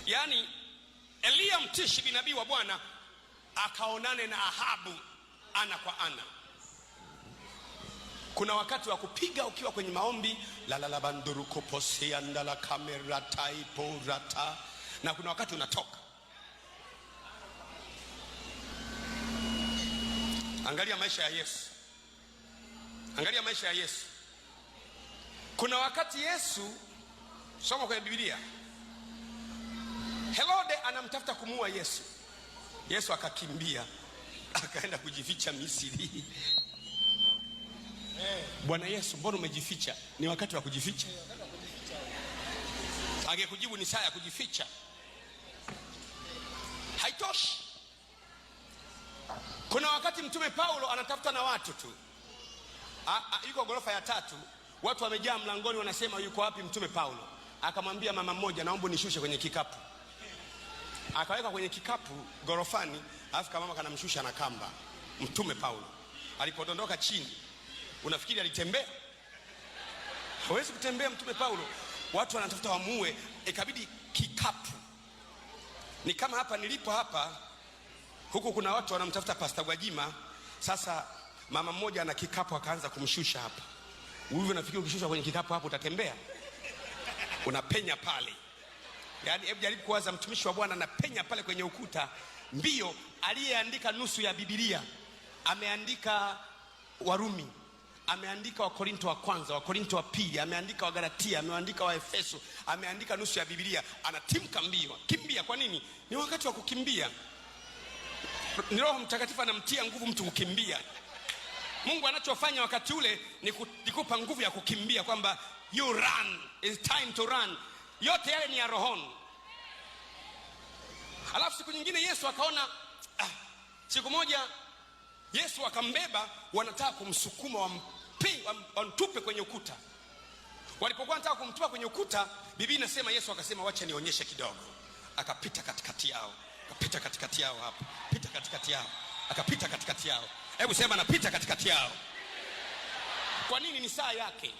Yaani Elia Mtisbi nabii wa Bwana akaonane na Ahabu ana kwa ana. Kuna wakati wa kupiga ukiwa kwenye maombi, la la la banduru koposia ndala kamera taipo rata, na kuna wakati unatoka. Angalia maisha ya Yesu. Angalia maisha ya Yesu. Kuna wakati Yesu, soma kwenye Biblia, Herode anamtafuta kumuua Yesu. Yesu akakimbia akaenda kujificha Misri. Bwana Yesu, mbona umejificha? Ni wakati wa kujificha. Angekujibu ni saa ya kujificha. Haitoshi. Kuna wakati mtume Paulo anatafuta na watu tu. Yuko ghorofa ya 3, watu wamejaa mlangoni, wanasema yuko wapi mtume Paulo? Akamwambia mama mmoja, naomba nishushe kwenye kikapu. Akaweka kwenye kikapu ghorofani, alafu kama mama kanamshusha na kamba. Mtume Paulo alipodondoka chini, unafikiri alitembea? Hawezi kutembea mtume Paulo. Watu wanatafuta wamuue, ikabidi kikapu. Ni kama hapa nilipo hapa, huku kuna watu wanamtafuta Pastor Gwajima. Sasa mama mmoja ana kikapu akaanza kumshusha hapa. Wewe unafikiri ukishusha kwenye kikapu hapo utatembea? Unapenya pale. Yaani hebu jaribu kuwaza, mtumishi wa Bwana anapenya pale kwenye ukuta mbio. Aliyeandika nusu ya Biblia, ameandika Warumi, ameandika Wakorinto wa kwanza, Wakorinto wa pili, ameandika Wagalatia, ameandika Waefeso, ameandika nusu ya Biblia, anatimka mbio. Kimbia. Kwa nini? Ni wakati wa kukimbia. Ni Roho Mtakatifu anamtia nguvu mtu kukimbia. Mungu anachofanya wakati ule ni kukupa nguvu ya kukimbia, kwamba you run, it's time to run. Yote yale ni ya rohoni. Alafu siku nyingine Yesu akaona, siku moja Yesu akambeba, wanataka kumsukuma wamtupe kwenye ukuta. Walipokuwa wanataka kumtupa kwenye ukuta, Biblia inasema Yesu akasema, wacha nionyeshe kidogo. Akapita katikati yao. Akapita katikati yao hapa. Pita katikati yao. Akapita katikati yao. Hebu sema, napita katikati yao. Kwa nini? Ni saa yake.